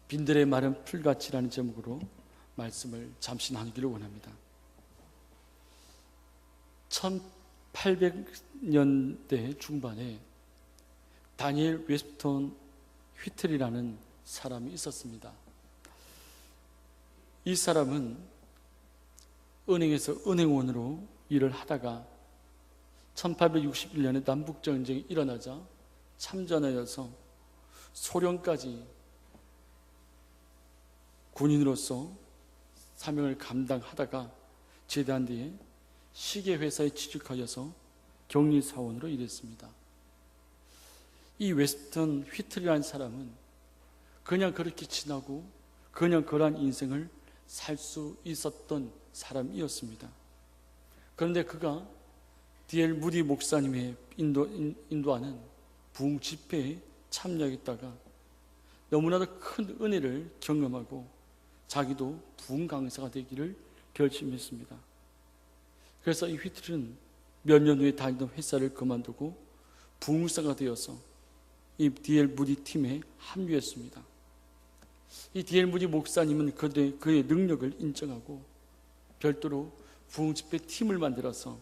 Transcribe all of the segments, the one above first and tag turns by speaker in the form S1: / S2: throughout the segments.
S1: 빈들의 마른 풀같이라는 제목으로 말씀을 잠시 나누기를 원합니다. 1800년대 중반에 다니엘 웨스턴 휘틀이라는 사람이 있었습니다. 이 사람은 은행에서 은행원으로 일을 하다가 1861년에 남북전쟁이 일어나자 참전하여서 소련까지 군인으로서 사명을 감당하다가 제대한 뒤에 시계회사에 취직하여서 격리사원으로 일했습니다. 이 웨스턴 휘틀이라는 사람은 그냥 그렇게 지나고 그냥 그러한 인생을 살 수 있었던 사람이었습니다. 그런데 그가 D.L. 무디 목사님의 인도하는 부흥 집회에 참여했다가 너무나도 큰 은혜를 경험하고 자기도 부흥 강사가 되기를 결심했습니다. 그래서 이 휘틀은 몇 년 후에 다니던 회사를 그만두고 부흥사가 되어서 이 D.L. 무디 팀에 합류했습니다. 이 D.L. 무디 목사님은 그의 능력을 인정하고 별도로 부흥 집회 팀을 만들어서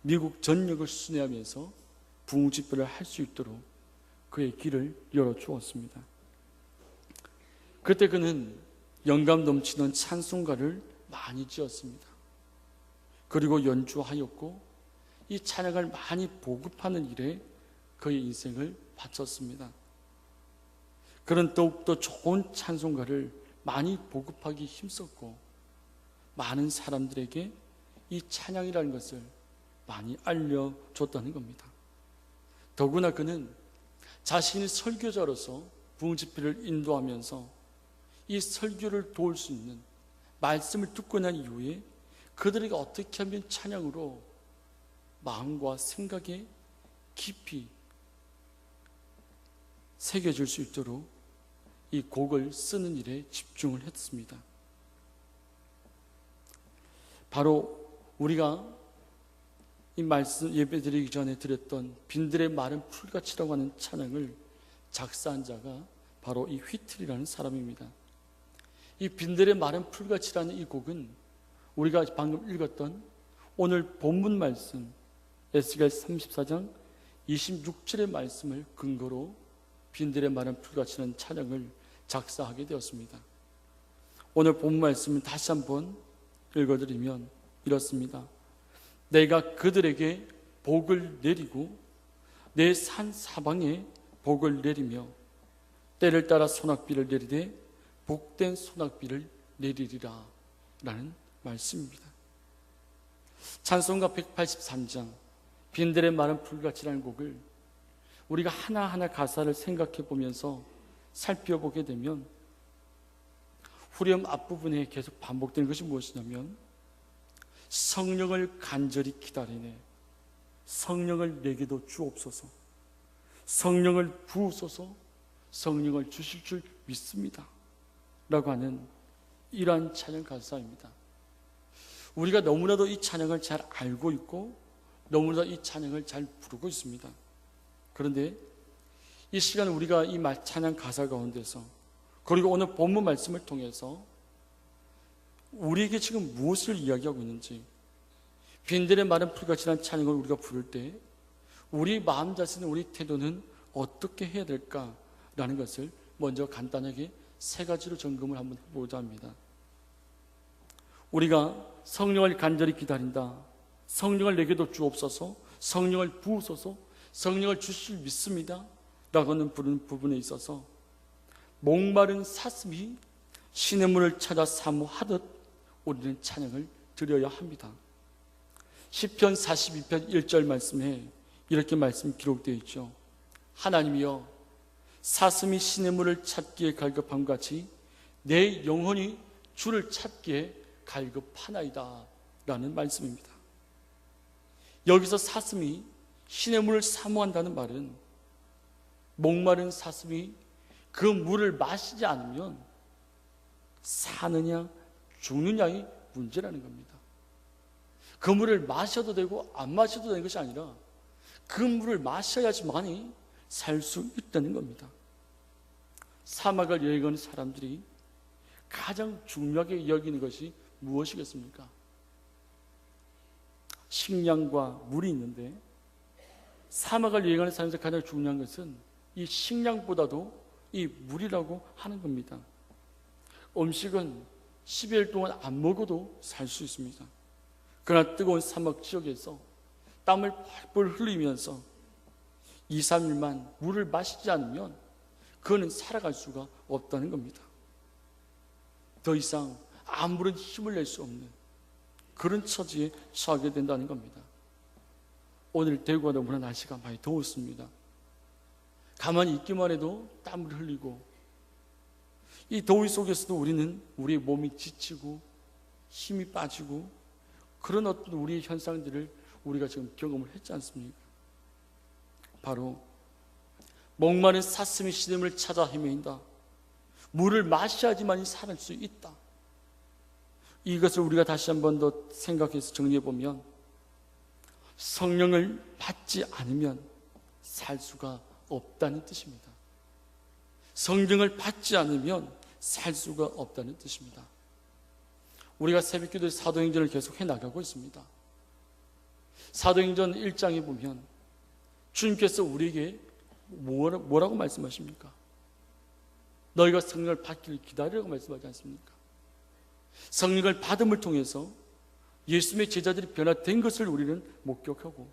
S1: 미국 전역을 순회하면서 부흥 집회를 할 수 있도록 그의 길을 열어주었습니다. 그때 그는 영감 넘치는 찬송가를 많이 지었습니다. 그리고 연주하였고 이 찬양을 많이 보급하는 일에 그의 인생을 바쳤습니다. 그는 더욱더 좋은 찬송가를 많이 보급하기 힘썼고 많은 사람들에게 이 찬양이라는 것을 많이 알려줬다는 겁니다. 더구나 그는 자신이 설교자로서 부흥 집회를 인도하면서 이 설교를 도울 수 있는 말씀을 듣고 난 이후에 그들에게 어떻게 하면 찬양으로 마음과 생각에 깊이 새겨질 수 있도록 이 곡을 쓰는 일에 집중을 했습니다. 바로 우리가 이 말씀 예배드리기 전에 드렸던 빈들의 마른 풀같이라고 하는 찬양을 작사한 자가 바로 이 휘틀이라는 사람입니다. 이 빈들의 마른 풀같이라는 이 곡은 우리가 방금 읽었던 오늘 본문 말씀 에스겔 34장 26절의 말씀을 근거로 빈들의 마른 풀같이라는 찬양을 작사하게 되었습니다. 오늘 본문 말씀을 다시 한번 읽어드리면 이렇습니다. 내가 그들에게 복을 내리고 내 산 사방에 복을 내리며 때를 따라 소낙비를 내리되 복된 소낙비를 내리리라 라는 말씀입니다. 찬송가 183장 빈들의 마른 풀같이라는 곡을 우리가 하나하나 가사를 생각해 보면서 살펴보게 되면 후렴 앞부분에 계속 반복되는 것이 무엇이냐면 성령을 간절히 기다리네 성령을 내게도 주옵소서 성령을 부으소서 성령을 주실 줄 믿습니다 라고 하는 이러한 찬양 가사입니다. 우리가 너무나도 이 찬양을 잘 알고 있고 너무나도 이 찬양을 잘 부르고 있습니다. 그런데 이 시간 우리가 이 찬양 가사 가운데서 그리고 오늘 본문 말씀을 통해서 우리에게 지금 무엇을 이야기하고 있는지 빈들의 마른 풀같이라는 찬양을 우리가 부를 때 우리 마음 자신의 우리 태도는 어떻게 해야 될까라는 것을 먼저 간단하게 세 가지로 점검을 한번 해보자 합니다. 우리가 성령을 간절히 기다린다. 성령을 내게도 주옵소서. 성령을 부으소서. 성령을 주실 믿습니다. 라고 하는 부분에 있어서 목마른 사슴이 신의 문을 찾아 사모하듯 우리는 찬양을 드려야 합니다. 시편 42편 1절 말씀에 이렇게 말씀이 기록되어 있죠. 하나님이여 사슴이 신의 문을 찾기에 갈급함 같이 내 영혼이 주를 찾기에 갈급하나이다 라는 말씀입니다. 여기서 사슴이 신의 물을 사모한다는 말은 목마른 사슴이 그 물을 마시지 않으면 사느냐 죽느냐의 문제라는 겁니다. 그 물을 마셔도 되고 안 마셔도 되는 것이 아니라 그 물을 마셔야지만이 살 수 있다는 겁니다. 사막을 여행하는 사람들이 가장 중요하게 여기는 것이 무엇이겠습니까? 식량과 물이 있는데 사막을 여행하는 사람들 가장 중요한 것은 이 식량보다도 이 물이라고 하는 겁니다. 음식은 10일 동안 안 먹어도 살 수 있습니다. 그러나 뜨거운 사막 지역에서 땀을 펄펄 흘리면서 2, 3일만 물을 마시지 않으면 그거는 살아갈 수가 없다는 겁니다. 더 이상 아무런 힘을 낼 수 없는 그런 처지에 처하게 된다는 겁니다. 오늘 대구가 너무나 날씨가 많이 더웠습니다. 가만히 있기만 해도 땀을 흘리고 이 더위 속에서도 우리는 우리의 몸이 지치고 힘이 빠지고 그런 어떤 우리의 현상들을 우리가 지금 경험을 했지 않습니까? 바로 목마른 사슴이 시름을 찾아 헤매인다. 물을 마셔야지만 살 수 있다. 이것을 우리가 다시 한 번 더 생각해서 정리해 보면 성령을 받지 않으면 살 수가 없다는 뜻입니다. 성령을 받지 않으면 살 수가 없다는 뜻입니다. 우리가 새벽기도의 사도행전을 계속 해나가고 있습니다. 사도행전 1장에 보면 주님께서 우리에게 뭐라고 말씀하십니까? 너희가 성령을 받기를 기다리라고 말씀하지 않습니까? 성령을 받음을 통해서 예수님의 제자들이 변화된 것을 우리는 목격하고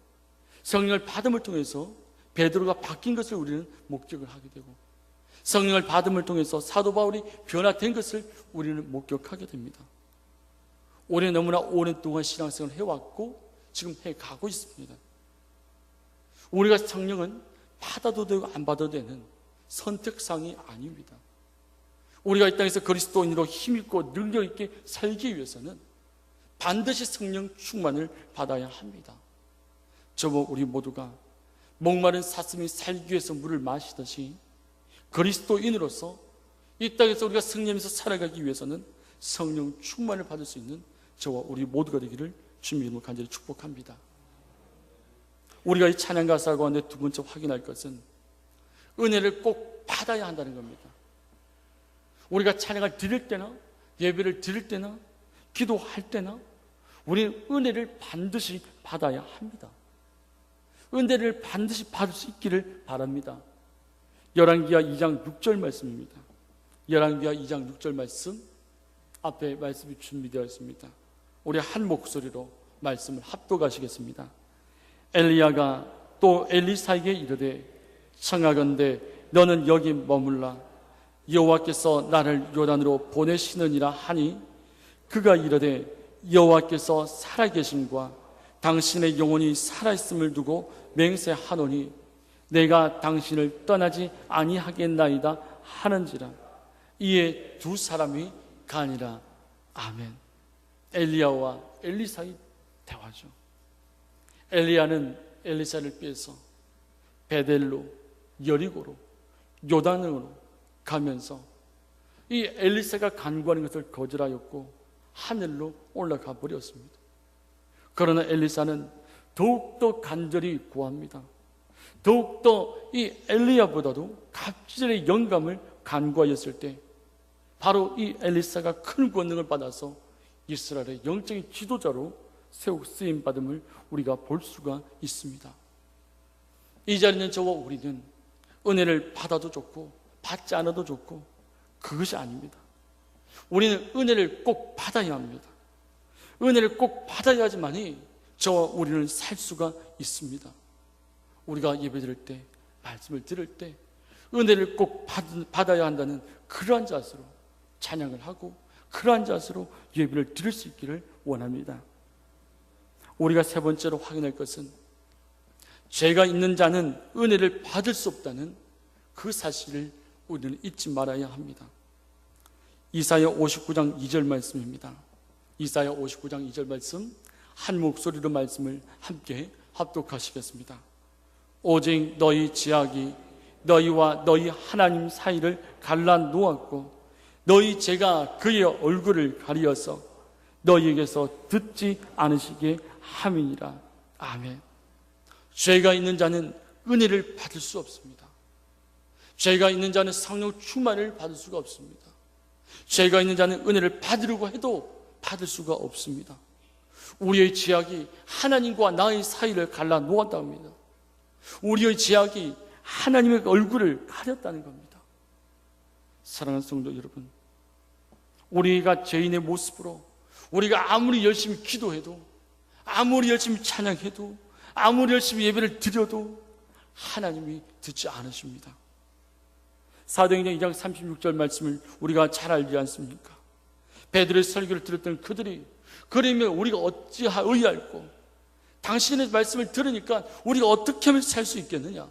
S1: 성령을 받음을 통해서 베드로가 바뀐 것을 우리는 목격을 하게 되고 성령을 받음을 통해서 사도 바울이 변화된 것을 우리는 목격하게 됩니다. 올해 너무나 오랜 동안 신앙생활을 해왔고 지금 해가고 있습니다. 우리가 성령은 받아도 되고 안 받아도 되는 선택사항이 아닙니다. 우리가 이 땅에서 그리스도인으로 힘있고 능력있게 살기 위해서는 반드시 성령 충만을 받아야 합니다. 저와 우리 모두가 목마른 사슴이 살기 위해서 물을 마시듯이 그리스도인으로서 이 땅에서 우리가 승리하면서 살아가기 위해서는 성령 충만을 받을 수 있는 저와 우리 모두가 되기를 주님의 이름으로 간절히 축복합니다. 우리가 이 찬양 가사 가운데 두 번째 확인할 것은 은혜를 꼭 받아야 한다는 겁니다. 우리가 찬양을 드릴 때나 예배를 드릴 때나 기도할 때나 우리는 은혜를 반드시 받아야 합니다. 은혜를 반드시 받을 수 있기를 바랍니다. 열왕기하 2장 6절 말씀입니다. 열왕기하 2장 6절 말씀 앞에 말씀이 준비되어 있습니다. 우리 한 목소리로 말씀을 합독하시겠습니다. 엘리야가 또 엘리사에게 이르되 청하건대 너는 여기 머물라 여호와께서 나를 요단으로 보내시느니라 하니 그가 이르되 여호와께서 살아계심과 당신의 영혼이 살아있음을 두고 맹세하노니 내가 당신을 떠나지 아니하겠나이다 하는지라. 이에 두 사람이 가니라. 아멘. 엘리야와 엘리사의 대화죠. 엘리야는 엘리사를 빼서 베델로 여리고로 요단으로 가면서 이 엘리사가 간구하는 것을 거절하였고 하늘로 올라가 버렸습니다. 그러나 엘리사는 더욱더 간절히 구합니다. 더욱더 이 엘리야보다도 갑질의 영감을 간구하였을 때 바로 이 엘리사가 큰 권능을 받아서 이스라엘의 영적인 지도자로 쓰임받음을 우리가 볼 수가 있습니다. 이 자리에 있는 저와 우리는 은혜를 받아도 좋고 받지 않아도 좋고 그것이 아닙니다. 우리는 은혜를 꼭 받아야 합니다. 은혜를 꼭 받아야지만이 저와 우리는 살 수가 있습니다. 우리가 예배드릴 때 말씀을 들을 때 은혜를 꼭 받아야 한다는 그러한 자세로 찬양을 하고 그러한 자세로 예배를 드릴 수 있기를 원합니다. 우리가 세 번째로 확인할 것은 죄가 있는 자는 은혜를 받을 수 없다는 그 사실을 우리는 잊지 말아야 합니다. 이사야 59장 2절 말씀입니다. 이사야 59장 2절 말씀 한 목소리로 말씀을 함께 합독하시겠습니다. 오직 너희 지악이 너희와 너희 하나님 사이를 갈라 놓았고 너희 죄가 그의 얼굴을 가리어서 너희에게서 듣지 않으시게 함이니라. 아멘. 죄가 있는 자는 은혜를 받을 수 없습니다. 죄가 있는 자는 성령 충만을 받을 수가 없습니다. 죄가 있는 자는 은혜를 받으려고 해도 받을 수가 없습니다. 우리의 죄악이 하나님과 나의 사이를 갈라 놓았다 합니다. 우리의 죄악이 하나님의 얼굴을 가렸다는 겁니다. 사랑하는 성도 여러분, 우리가 죄인의 모습으로 우리가 아무리 열심히 기도해도, 아무리 열심히 찬양해도, 아무리 열심히 예배를 드려도 하나님이 듣지 않으십니다. 사도행전 2장 36절 말씀을 우리가 잘 알지 않습니까? 베드로의 설교를 들었던 그들이, 그러면 우리가 어찌하여야할꼬, 당신의 말씀을 들으니까 우리가 어떻게 하면 살 수 있겠느냐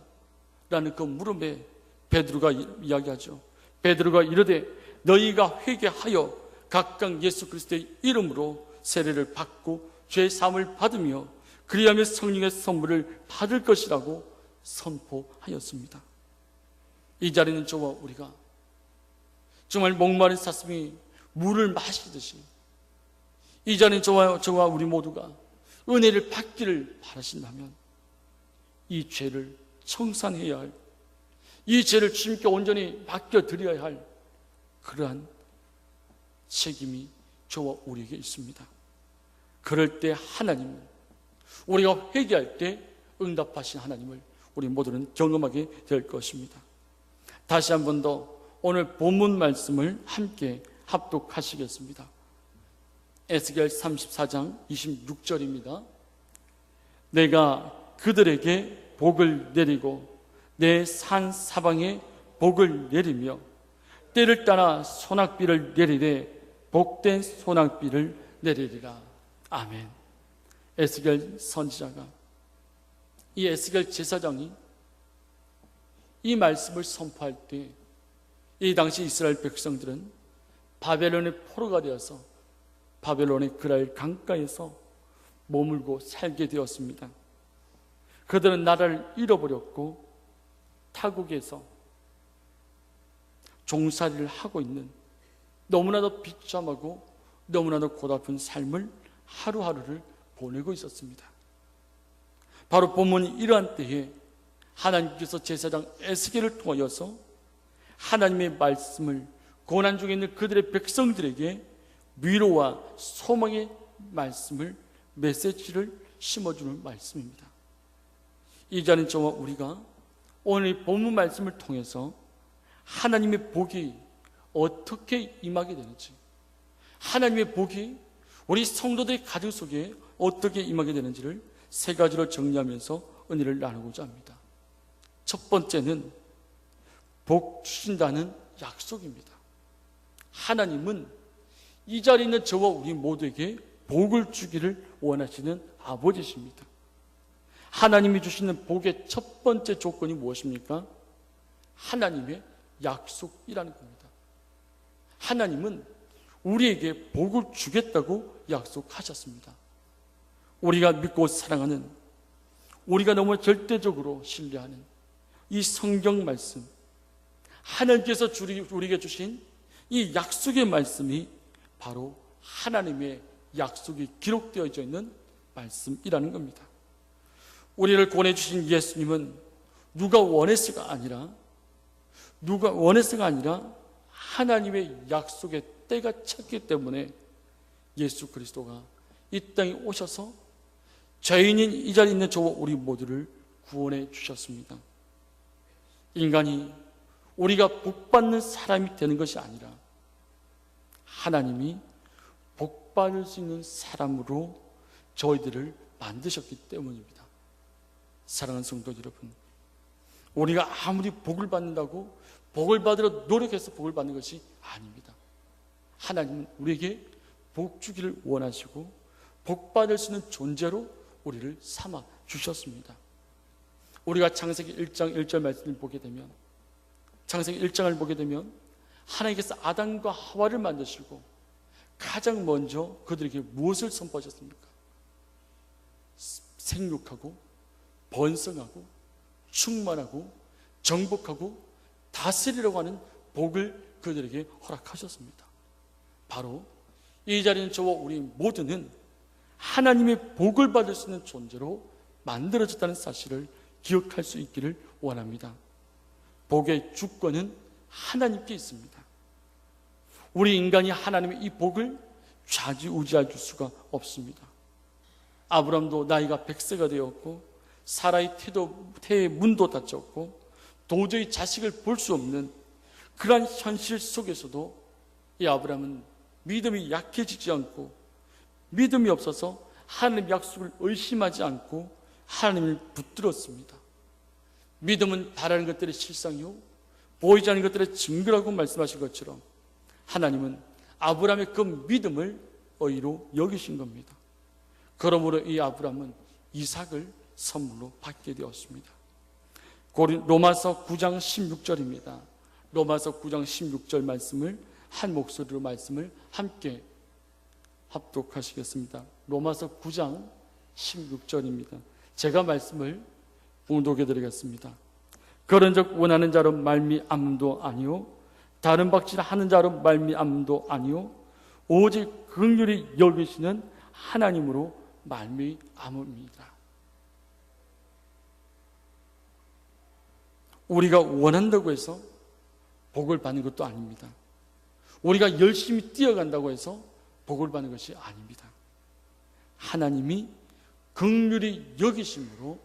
S1: 라는 그 물음에 베드로가 이야기하죠. 베드로가 이르되 너희가 회개하여 각각 예수 그리스도의 이름으로 세례를 받고 죄 사함을 받으며 그리하며 성령의 선물을 받을 것이라고 선포하였습니다. 이 자리는 저와 우리가 정말 목마른 사슴이 물을 마시듯이, 이 자리는 저와 우리 모두가 은혜를 받기를 바라신다면 이 죄를 청산해야 할, 이 죄를 주님께 온전히 맡겨드려야 할 그러한 책임이 저와 우리에게 있습니다. 그럴 때 하나님은, 우리가 회개할 때 응답하신 하나님을 우리 모두는 경험하게 될 것입니다. 다시 한 번 더 오늘 본문 말씀을 함께 합독하시겠습니다. 에스겔 34장 26절입니다. 내가 그들에게 복을 내리고 내 산 사방에 복을 내리며 때를 따라 소낙비를 내리되 복된 소낙비를 내리리라. 아멘. 에스겔 선지자가, 이 에스겔 제사장이 이 말씀을 선포할 때 이 당시 이스라엘 백성들은 바벨론의 포로가 되어서 바벨론의 그랄 강가에서 머물고 살게 되었습니다. 그들은 나라를 잃어버렸고 타국에서 종살이를 하고 있는 너무나도 비참하고 너무나도 고달픈 삶을 하루하루를 보내고 있었습니다. 바로 본문이 이러한 때에 하나님께서 제사장 에스겔을 통하여서 하나님의 말씀을 고난 중에 있는 그들의 백성들에게 위로와 소망의 말씀을, 메시지를 심어주는 말씀입니다. 이 자는 저와 우리가 오늘 본문 말씀을 통해서 하나님의 복이 어떻게 임하게 되는지, 하나님의 복이 우리 성도들의 가정 속에 어떻게 임하게 되는지를 세 가지로 정리하면서 은혜를 나누고자 합니다. 첫 번째는 복 주신다는 약속입니다. 하나님은 이 자리에 있는 저와 우리 모두에게 복을 주기를 원하시는 아버지십니다. 하나님이 주시는 복의 첫 번째 조건이 무엇입니까? 하나님의 약속이라는 겁니다. 하나님은 우리에게 복을 주겠다고 약속하셨습니다. 우리가 믿고 사랑하는, 우리가 너무 절대적으로 신뢰하는 이 성경 말씀, 하나님께서 우리에게 주신 이 약속의 말씀이 바로 하나님의 약속이 기록되어져 있는 말씀이라는 겁니다. 우리를 구원해주신 예수님은 누가 원해서가 아니라 하나님의 약속의 때가 찼기 때문에 예수 그리스도가 이 땅에 오셔서 죄인인 이 자리에 있는 저와 우리 모두를 구원해 주셨습니다. 인간이, 우리가 복받는 사람이 되는 것이 아니라 하나님이 복받을 수 있는 사람으로 저희들을 만드셨기 때문입니다. 사랑하는 성도 여러분, 우리가 아무리 복을 받는다고 복을 받으러 노력해서 복을 받는 것이 아닙니다. 하나님은 우리에게 복 주기를 원하시고 복 받을 수 있는 존재로 우리를 삼아 주셨습니다. 우리가 창세기 1장 1절 말씀을 보게 되면, 창세기 1장을 보게 되면 하나님께서 아담과 하와를 만드시고 가장 먼저 그들에게 무엇을 선포하셨습니까? 생육하고 번성하고 충만하고 정복하고 다스리라고 하는 복을 그들에게 허락하셨습니다. 바로 이 자리는 저와 우리 모두는 하나님의 복을 받을 수 있는 존재로 만들어졌다는 사실을 기억할 수 있기를 원합니다. 복의 주권은 하나님께 있습니다. 우리 인간이 하나님의 이 복을 좌지우지할 수가 없습니다. 아브라함도 나이가 100세가 되었고 사라의 태의 문도 닫혔고 도저히 자식을 볼 수 없는 그러한 현실 속에서도 이 아브라함은 믿음이 약해지지 않고 믿음이 없어서 하나님의 약속을 의심하지 않고 하나님을 붙들었습니다. 믿음은 바라는 것들의 실상이요 보이지 않는 것들의 증거라고 말씀하신 것처럼 하나님은 아브라함의 그 믿음을 의로 여기신 겁니다. 그러므로 이 아브라함은 이삭을 선물로 받게 되었습니다. 로마서 9장 16절입니다. 로마서 9장 16절 말씀을 한 목소리로 말씀을 함께 합독하시겠습니다. 로마서 9장 16절입니다. 제가 말씀을 봉독해 드리겠습니다. 그런즉 원하는 자로 말미암음도 아니요 다른 박질 하는 자로 말미암음도 아니요 오직 긍휼히 여기시는 하나님으로 말미암음이다. 우리가 원한다고 해서 복을 받는 것도 아닙니다. 우리가 열심히 뛰어간다고 해서 복을 받는 것이 아닙니다. 하나님이 긍휼히 여기심으로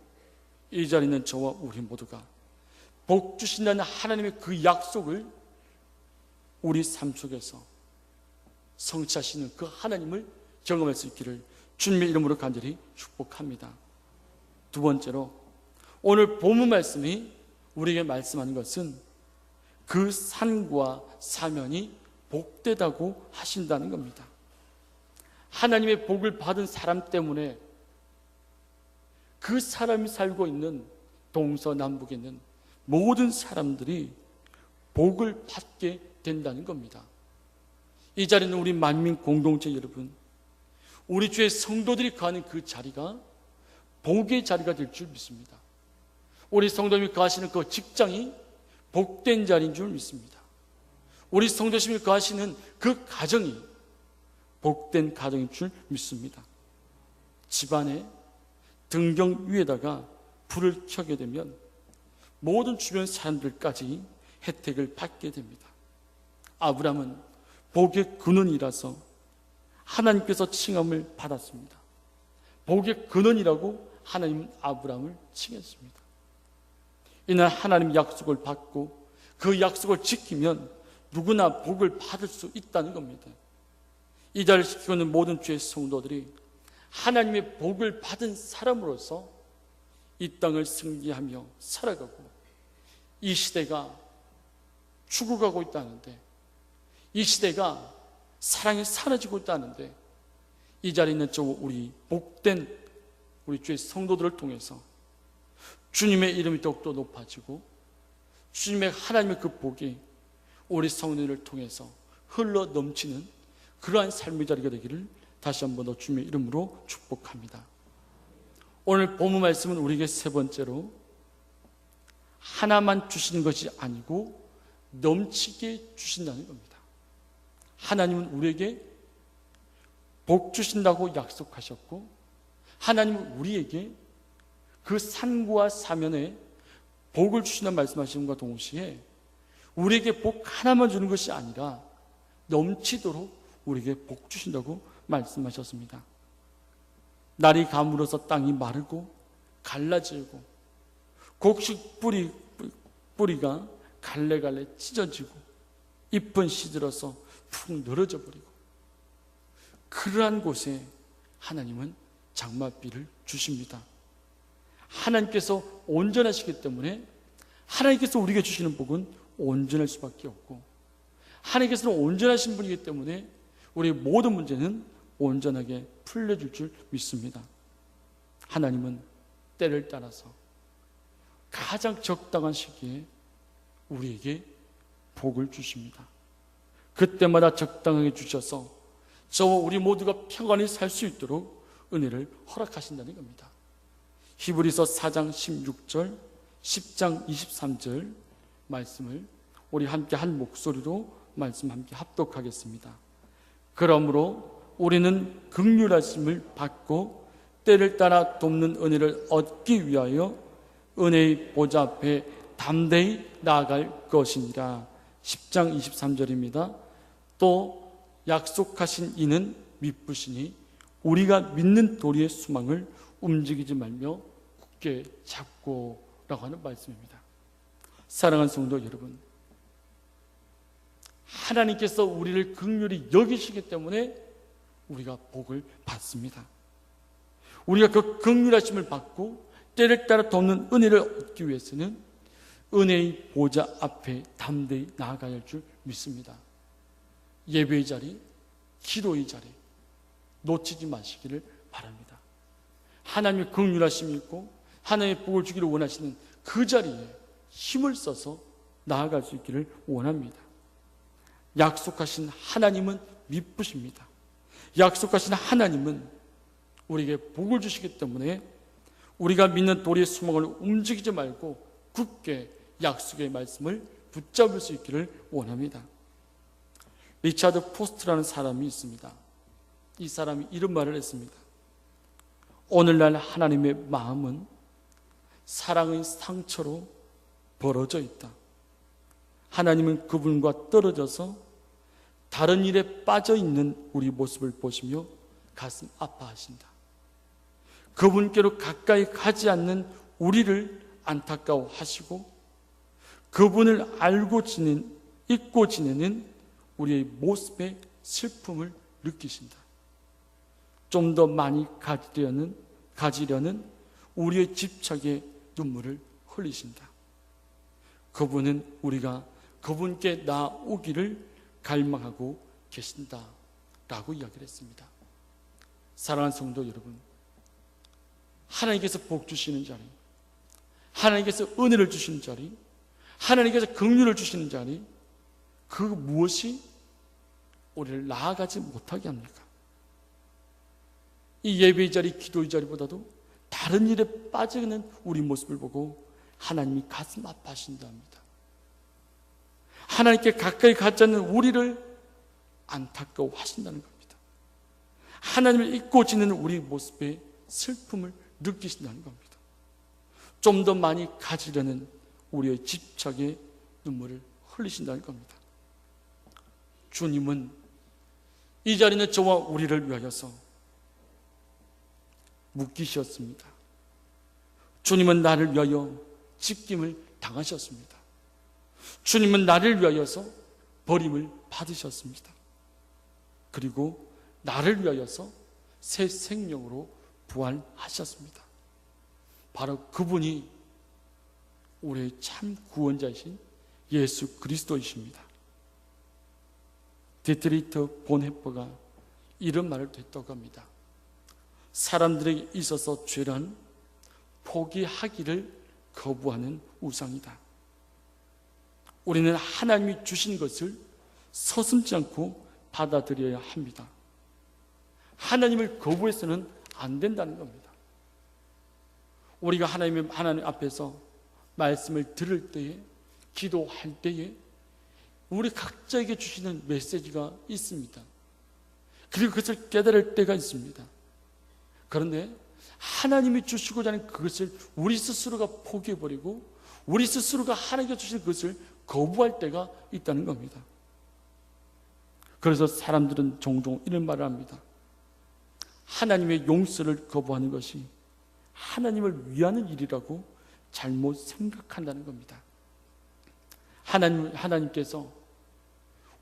S1: 이 자리에 있는 저와 우리 모두가 복 주신다는 하나님의 그 약속을 우리 삶 속에서 성취하시는 그 하나님을 경험할 수 있기를 주님의 이름으로 간절히 축복합니다. 두 번째로 오늘 본문 말씀이 우리에게 말씀하는 것은 그 산과 사면이 복되다고 하신다는 겁니다. 하나님의 복을 받은 사람 때문에 그 사람이 살고 있는 동서남북에 있는 모든 사람들이 복을 받게 된다는 겁니다. 이 자리는 우리 만민 공동체 여러분, 우리 주의 성도들이 가는 그 자리가 복의 자리가 될 줄 믿습니다. 우리 성도님이 가시는 그 직장이 복된 자리인 줄 믿습니다. 우리 성도님이 가시는 그 가정이 복된 가정인 줄 믿습니다. 집안에 등경 위에다가 불을 켜게 되면 모든 주변 사람들까지 혜택을 받게 됩니다. 아브라함은 복의 근원이라서 하나님께서 칭함을 받았습니다. 복의 근원이라고 하나님은 아브라함을 칭했습니다. 이날 하나님 약속을 받고 그 약속을 지키면 누구나 복을 받을 수 있다는 겁니다. 이 자리를 지키고 있는 모든 주의 성도들이 하나님의 복을 받은 사람으로서 이 땅을 승리하며 살아가고 이 시대가 죽어가고 있다는데 이 시대가 사랑이 사라지고 있다는데 이 자리에 있는 저 우리 복된 우리 주의 성도들을 통해서 주님의 이름이 더욱더 높아지고 주님의 하나님의 그 복이 우리 성도들을 통해서 흘러 넘치는 그러한 삶의 자리가 되기를 다시 한번 더 주님의 이름으로 축복합니다. 오늘 본문 말씀은 우리에게 세 번째로 하나만 주시는 것이 아니고 넘치게 주신다는 겁니다. 하나님은 우리에게 복 주신다고 약속하셨고 하나님은 우리에게 그 산과 사면에 복을 주신다는 말씀하시는과 동시에 우리에게 복 하나만 주는 것이 아니라 넘치도록 우리에게 복 주신다고 말씀하셨습니다. 날이 가물어서 땅이 마르고 갈라지고 곡식 뿌리가 갈래갈래 찢어지고 잎은 시들어서 푹 늘어져 버리고 그러한 곳에 하나님은 장맛비를 주십니다. 하나님께서 온전하시기 때문에 하나님께서 우리에게 주시는 복은 온전할 수밖에 없고 하나님께서는 온전하신 분이기 때문에 우리의 모든 문제는 온전하게 풀려줄 줄 믿습니다. 하나님은 때를 따라서 가장 적당한 시기에 우리에게 복을 주십니다. 그때마다 적당하게 주셔서 저와 우리 모두가 평안히 살 수 있도록 은혜를 허락하신다는 겁니다. 히브리서 4장 16절, 10장 23절 말씀을 우리 함께 한 목소리로 말씀 함께 합독하겠습니다. 그러므로 우리는 긍휼하심을 받고 때를 따라 돕는 은혜를 얻기 위하여 은혜의 보좌 앞에 담대히 나아갈 것이니라. 10장 23절입니다. 또 약속하신 이는 미쁘시니 우리가 믿는 도리의 수망을 움직이지 말며 굳게 잡고 라고 하는 말씀입니다. 사랑하는 성도 여러분, 하나님께서 우리를 긍휼히 여기시기 때문에 우리가 복을 받습니다. 우리가 그 긍휼하심을 받고 때를 따라 돕는 은혜를 얻기 위해서는 은혜의 보좌 앞에 담대히 나아가야 할 줄 믿습니다. 예배의 자리, 기도의 자리 놓치지 마시기를 바랍니다. 하나님의 긍휼하심이 있고 하나님의 복을 주기를 원하시는 그 자리에 힘을 써서 나아갈 수 있기를 원합니다. 약속하신 하나님은 미쁘십니다. 약속하신 하나님은 우리에게 복을 주시기 때문에 우리가 믿는 도리의 수목을 움직이지 말고 굳게 약속의 말씀을 붙잡을 수 있기를 원합니다. 리차드 포스트라는 사람이 있습니다. 이 사람이 이런 말을 했습니다. 오늘날 하나님의 마음은 사랑의 상처로 벌어져 있다. 하나님은 그분과 떨어져서 다른 일에 빠져 있는 우리 모습을 보시며 가슴 아파하신다. 그분께로 가까이 가지 않는 우리를 안타까워하시고 그분을 잊고 지내는 우리의 모습에 슬픔을 느끼신다. 좀 더 많이 가지려는 우리의 집착에 눈물을 흘리신다. 그분은 우리가 그분께 나오기를 갈망하고 계신다 라고 이야기를 했습니다. 사랑하는 성도 여러분, 하나님께서 복 주시는 자리, 하나님께서 은혜를 주시는 자리, 하나님께서 긍휼을 주시는 자리, 그 무엇이 우리를 나아가지 못하게 합니까? 이 예배의 자리, 기도의 자리보다도 다른 일에 빠져있는 우리 모습을 보고 하나님이 가슴 아파하신다 합니다. 하나님께 가까이 가지 않는 우리를 안타까워하신다는 겁니다. 하나님을 잊고 지내는 우리 모습에 슬픔을 느끼신다는 겁니다. 좀 더 많이 가지려는 우리의 집착에 눈물을 흘리신다는 겁니다. 주님은 이 자리는 저와 우리를 위하여서 묶이셨습니다. 주님은 나를 위하여 찢김을 당하셨습니다. 주님은 나를 위하여서 버림을 받으셨습니다. 그리고 나를 위하여서 새 생명으로 부활하셨습니다. 바로 그분이 우리의 참 구원자이신 예수 그리스도이십니다. 디트리트 본헤퍼가 이런 말을 했다고 합니다. 사람들에게 있어서 죄란 포기하기를 거부하는 우상이다. 우리는 하나님이 주신 것을 서슴지 않고 받아들여야 합니다. 하나님을 거부해서는 안 된다는 겁니다. 우리가 하나님 앞에서 말씀을 들을 때에, 기도할 때에 우리 각자에게 주시는 메시지가 있습니다. 그리고 그것을 깨달을 때가 있습니다. 그런데 하나님이 주시고자 하는 그것을 우리 스스로가 포기해버리고 우리 스스로가 하나님께 주신 그것을 거부할 때가 있다는 겁니다. 그래서 사람들은 종종 이런 말을 합니다. 하나님의 용서를 거부하는 것이 하나님을 위하는 일이라고 잘못 생각한다는 겁니다. 하나님께서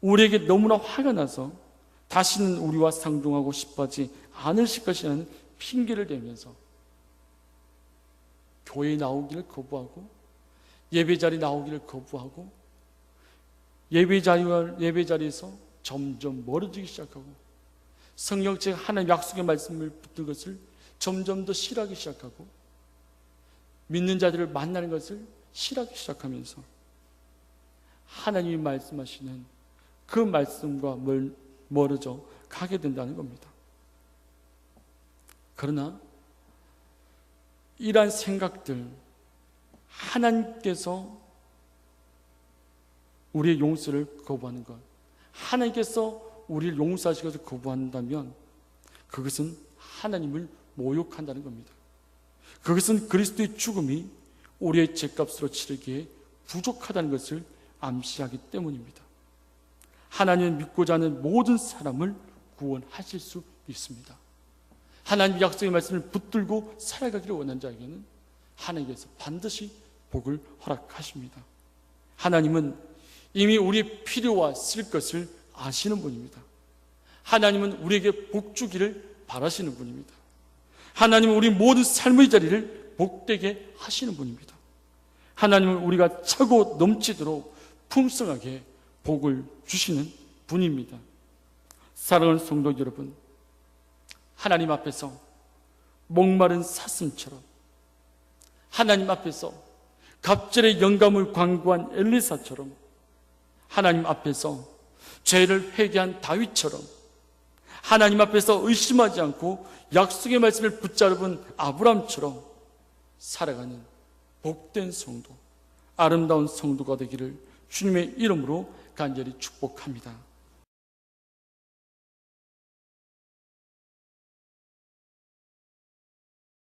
S1: 우리에게 너무나 화가 나서 다시는 우리와 상종하고 싶어하지 않으실 것이라는 핑계를 대면서 교회에 나오기를 거부하고 예배자리 나오기를 거부하고 예배자리에서 점점 멀어지기 시작하고 성경책 하나님 약속의 말씀을 붙든 것을 점점 더 싫어하기 시작하고 믿는 자들을 만나는 것을 싫어하기 시작하면서 하나님이 말씀하시는 그 말씀과 멀어져 가게 된다는 겁니다. 그러나 이러한 생각들, 하나님께서 우리의 용서를 거부하는 것, 하나님께서 우리를 용서하시는 것을 거부한다면 그것은 하나님을 모욕한다는 겁니다. 그것은 그리스도의 죽음이 우리의 죄값으로 치르기에 부족하다는 것을 암시하기 때문입니다. 하나님을 믿고자 하는 모든 사람을 구원하실 수 있습니다. 하나님 약속의 말씀을 붙들고 살아가기를 원하는 자에게는 하나님께서 반드시 복을 허락하십니다. 하나님은 이미 우리의 필요와 쓸 것을 아시는 분입니다. 하나님은 우리에게 복 주기를 바라시는 분입니다. 하나님은 우리 모든 삶의 자리를 복되게 하시는 분입니다. 하나님은 우리가 차고 넘치도록 풍성하게 복을 주시는 분입니다. 사랑하는 성도 여러분, 하나님 앞에서 목마른 사슴처럼, 하나님 앞에서 갑절의 영감을 광고한 엘리사처럼, 하나님 앞에서 죄를 회개한 다윗처럼, 하나님 앞에서 의심하지 않고 약속의 말씀을 붙잡은 아브람처럼 살아가는 복된 성도, 아름다운 성도가 되기를 주님의 이름으로 간절히 축복합니다.